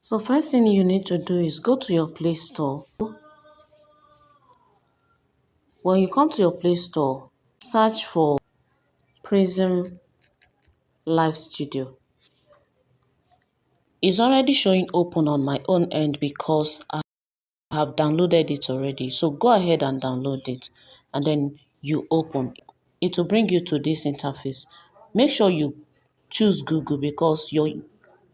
So first thing you need to do is go to your Play Store. When you come to your Play Store, search for Prism Live Studio. It's already showing open on my own end because I have downloaded it already. So go ahead and download it and then you open. It will bring you to this interface. Make sure you choose Google because you're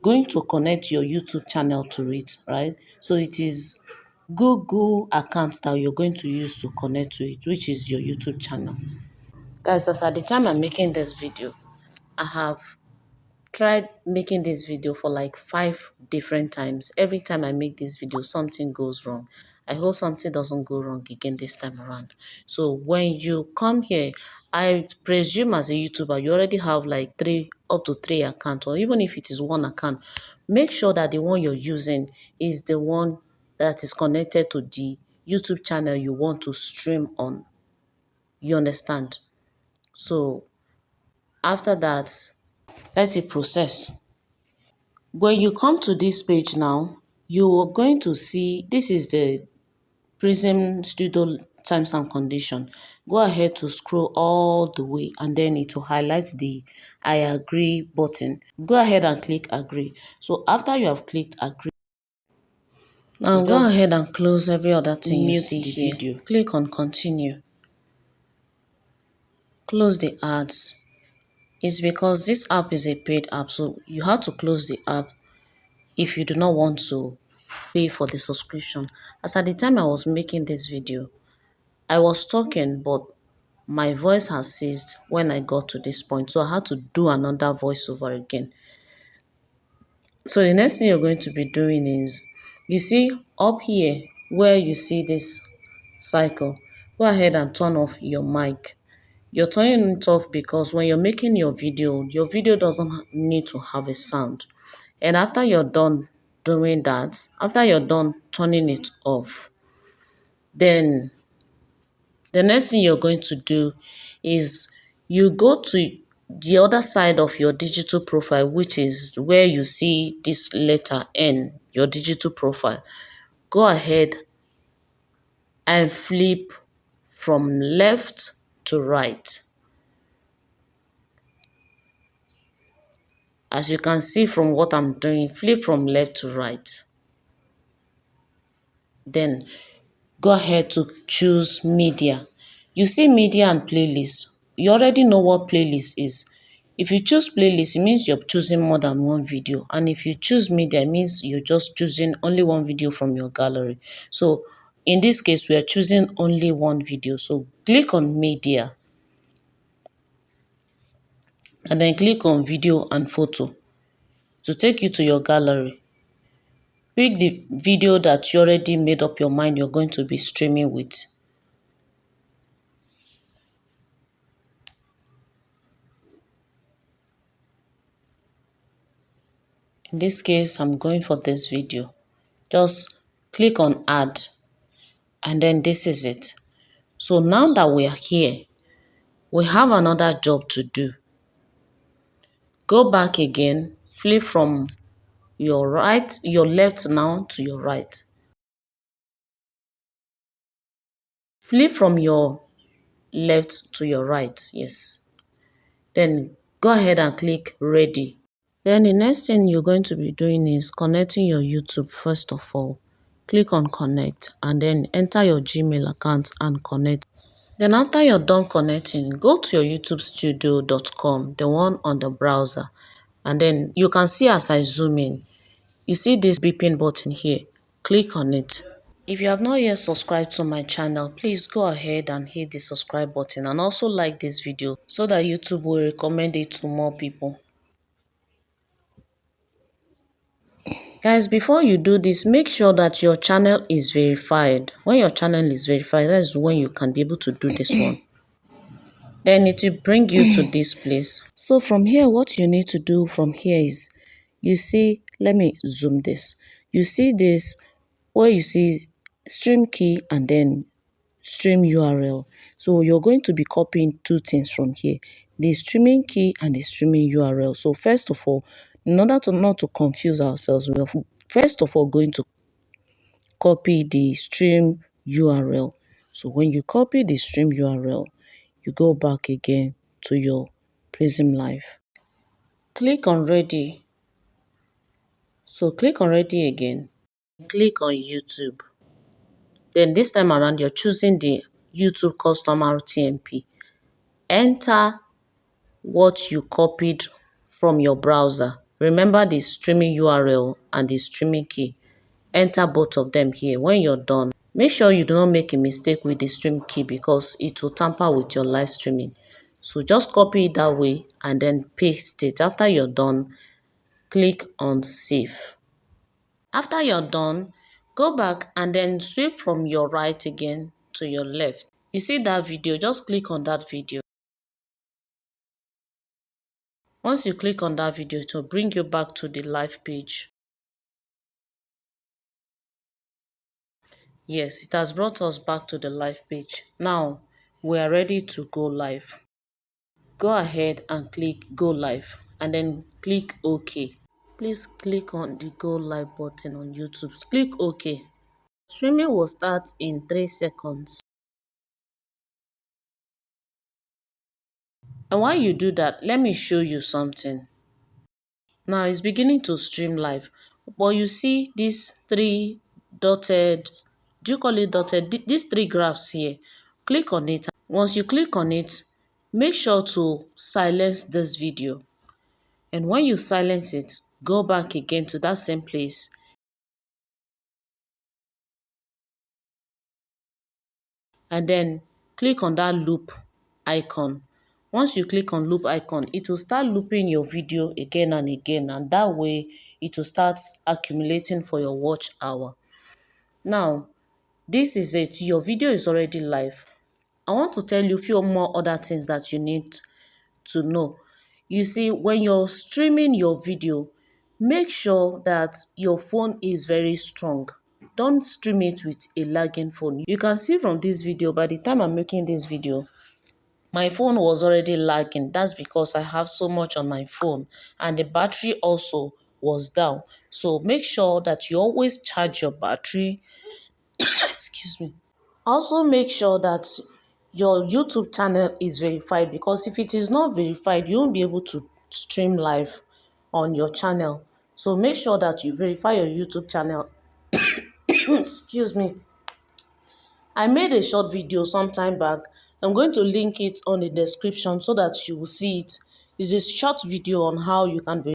going to connect your YouTube channel to it, right? So it is Google account that you're going to use to connect to it, which is your YouTube channel. Guys, as at the time I'm making this video, I have tried making this video for like 5 different times. Every time I make this video, something goes wrong. I hope something doesn't go wrong again this time around. So when you come here, I presume as a YouTuber, you already have like up to three accounts, or even if it is one account, make sure that the one you're using is the one that is connected to the YouTube channel you want to stream on. You understand? So after that, let it process. When you come to this page now, you are going to see this is the Prism Studio terms and condition. Go ahead to scroll all the way and then it will highlight the I agree button. Go ahead and click agree. So after you have clicked agree, now go ahead and close every other thing you see here. Video. Click on continue. Close the ads. It's because this app is a paid app, so you have to close the app if you do not want to pay for the subscription. As at the time I was making this video, I was talking, but my voice has ceased when I got to this point. So I had to do another voiceover again. So the next thing you're going to be doing is, you see up here where you see this cycle, go ahead and turn off your mic. You're turning it off because when you're making your video doesn't need to have a sound. And after you're done doing that, after you're done turning it off, then the next thing you're going to do is you go to the other side of your digital profile, which is where you see this letter N, your digital profile. Go ahead and flip from left to right. As you can see from what I'm doing, flip from left to right. Then go ahead to choose media. You see media and playlist. You already know what playlist is. If you choose playlist, it means you're choosing more than one video. And if you choose media, it means you're just choosing only one video from your gallery. So in this case, we are choosing only one video. So click on media and then click on video and photo to take you to your gallery. Pick the video that you already made up your mind you're going to be streaming with. In this case, I'm going for this video. Just click on add and then this is it. So now that we are here, we have another job to do. Go back again, flip from your left now to your right. Flip from your left to your right, yes. Then go ahead and click ready. Then the next thing you're going to be doing is connecting your YouTube first of all. Click on connect and then enter your Gmail account and connect. Then after you're done connecting, go to your youtubestudio.com, the one on the browser. And then you can see as I zoom in, you see this beeping button here. Click on it. If you have not yet subscribed to my channel, please go ahead and hit the subscribe button and also like this video so that YouTube will recommend it to more people. Guys, before you do this, make sure that your channel is verified. When your channel is verified, that's when you can be able to do this one. Then it will bring you to this place. So from here, what you need to do from here is, you see, let me zoom this. You see this, where you see stream key and then stream URL. So you're going to be copying two things from here, the streaming key and the streaming URL. So first of all, In order to not to confuse ourselves, we are first of all going to copy the stream URL. So when you copy the stream URL, you go back again to your Prism Live. Click on ready. So click on ready again. Click on YouTube. Then this time around, you're choosing the YouTube custom RTMP. Enter what you copied from your browser. Remember the streaming URL and the streaming key. Enter both of them here. When you're done, make sure you do not make a mistake with the stream key because it will tamper with your live streaming. So just copy it that way and then paste it. After you're done, click on save. After you're done, go back and then sweep from your right again to your left. You see that video, just click on that video. Once you click on that video, it will bring you back to the live page. Yes, it has brought us back to the live page. Now, we are ready to go live. Go ahead and click go live and then click OK. Please click on the go live button on YouTube. Click OK. Streaming will start in 3 seconds. And while you do that, let me show you something. Now it's beginning to stream live, but you see these 3 dotted, do you call it dotted? These 3 graphs here. Click on it. Once you click on it, make sure to silence this video. And when you silence it, go back again to that same place and then click on that loop icon. Once you click on loop icon, it will start looping your video again and again, and that way it will start accumulating for your watch hour. Now, this is it. Your video is already live. I want to tell you a few more other things that you need to know. You see, when you're streaming your video, make sure that your phone is very strong. Don't stream it with a lagging phone. You can see from this video, by the time I'm making this video, my phone was already lagging. That's because I have so much on my phone and the battery also was down. So make sure that you always charge your battery. Excuse me. Also make sure that your YouTube channel is verified, because if it is not verified, you won't be able to stream live on your channel. So make sure that you verify your YouTube channel. Excuse me. I made a short video some time back. I'm going to link it on the description so that you will see it. It's a short video on how you can verify